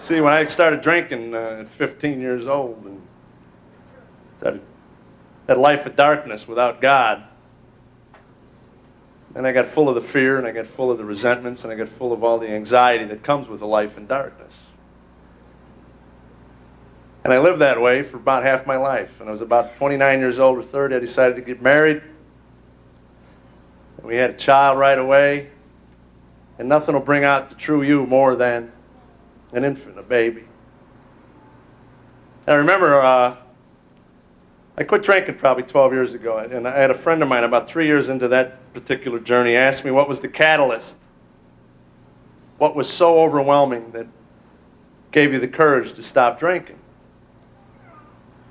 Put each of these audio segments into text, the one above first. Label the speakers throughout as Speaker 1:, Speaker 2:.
Speaker 1: See, when I started drinking at 15 years old and started that life of darkness without God, and I got full of the fear, and I got full of the resentments, and I got full of all the anxiety that comes with a life in darkness. And I lived that way for about half my life. And I was about 29 years old or 30, I decided to get married. And we had a child right away. And nothing will bring out the true you more than an infant, a baby. And I remember I quit drinking probably 12 years ago. And I had a friend of mine about 3 years into that particular journey asked me what was the catalyst. What was so overwhelming that gave you the courage to stop drinking?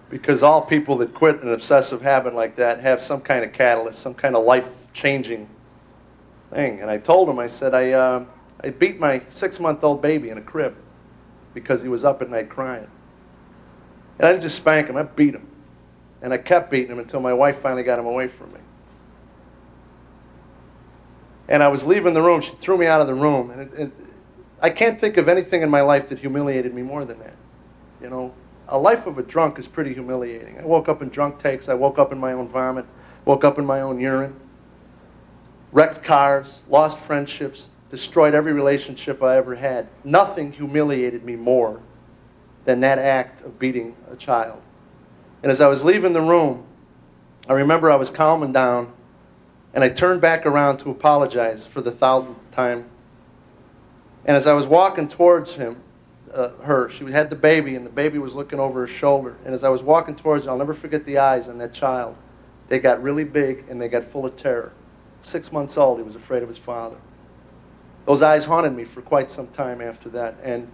Speaker 1: Because all people that quit an obsessive habit like that have some kind of catalyst, some kind of life-changing thing. And I told him, I said, I beat my 6-month-old baby in a crib because he was up at night crying. And I didn't just spank him, I beat him. And I kept beating him until my wife finally got him away from me. And I was leaving the room, she threw me out of the room. And I can't think of anything in my life that humiliated me more than that. You know, a life of a drunk is pretty humiliating. I woke up in drunk takes. I woke up in my own vomit. Woke up in my own urine. Wrecked cars. Lost friendships. Destroyed every relationship I ever had. Nothing humiliated me more than that act of beating a child. And as I was leaving the room, I remember I was calming down, and I turned back around to apologize for the 1,000th time. And as I was walking towards her, she had the baby, and the baby was looking over her shoulder. And as I was walking towards her, I'll never forget the eyes on that child. They got really big, and they got full of terror. 6 months old, he was afraid of his father. Those eyes haunted me for quite some time after that. And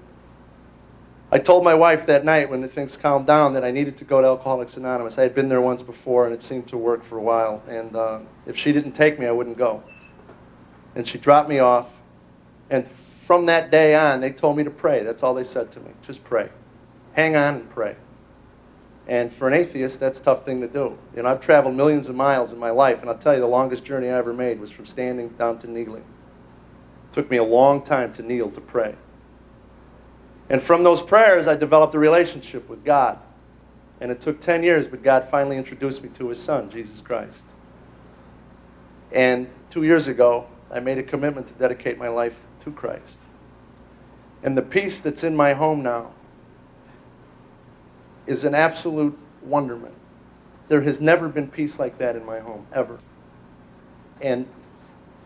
Speaker 1: I told my wife that night when the things calmed down that I needed to go to Alcoholics Anonymous. I had been there once before, and it seemed to work for a while. And if she didn't take me, I wouldn't go. And she dropped me off. And from that day on, they told me to pray. That's all they said to me. Just pray. Hang on and pray. And for an atheist, that's a tough thing to do. You know, I've traveled millions of miles in my life, and I'll tell you the longest journey I ever made was from standing down to kneeling. It took me a long time to kneel to pray. And from those prayers, I developed a relationship with God. And it took 10 years, but God finally introduced me to His Son, Jesus Christ. And 2 years ago, I made a commitment to dedicate my life to Christ. And the peace that's in my home now is an absolute wonderment. There has never been peace like that in my home, ever. And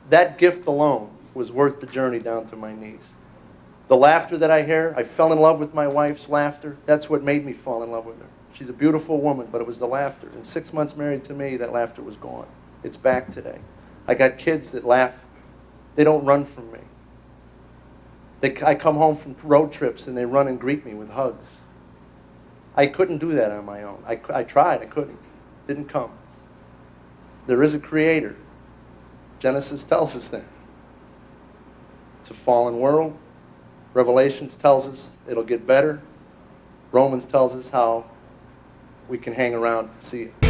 Speaker 1: that gift alone was worth the journey down to my knees. The laughter that I hear, I fell in love with my wife's laughter. That's what made me fall in love with her. She's a beautiful woman, but it was the laughter. In 6 months married to me, that laughter was gone. It's back today. I got kids that laugh. They don't run from me. I come home from road trips and they run and greet me with hugs. I couldn't do that on my own. I tried, I couldn't. Didn't come. There is a creator. Genesis tells us that. It's a fallen world. Revelations tells us it'll get better. Romans tells us how we can hang around to see it.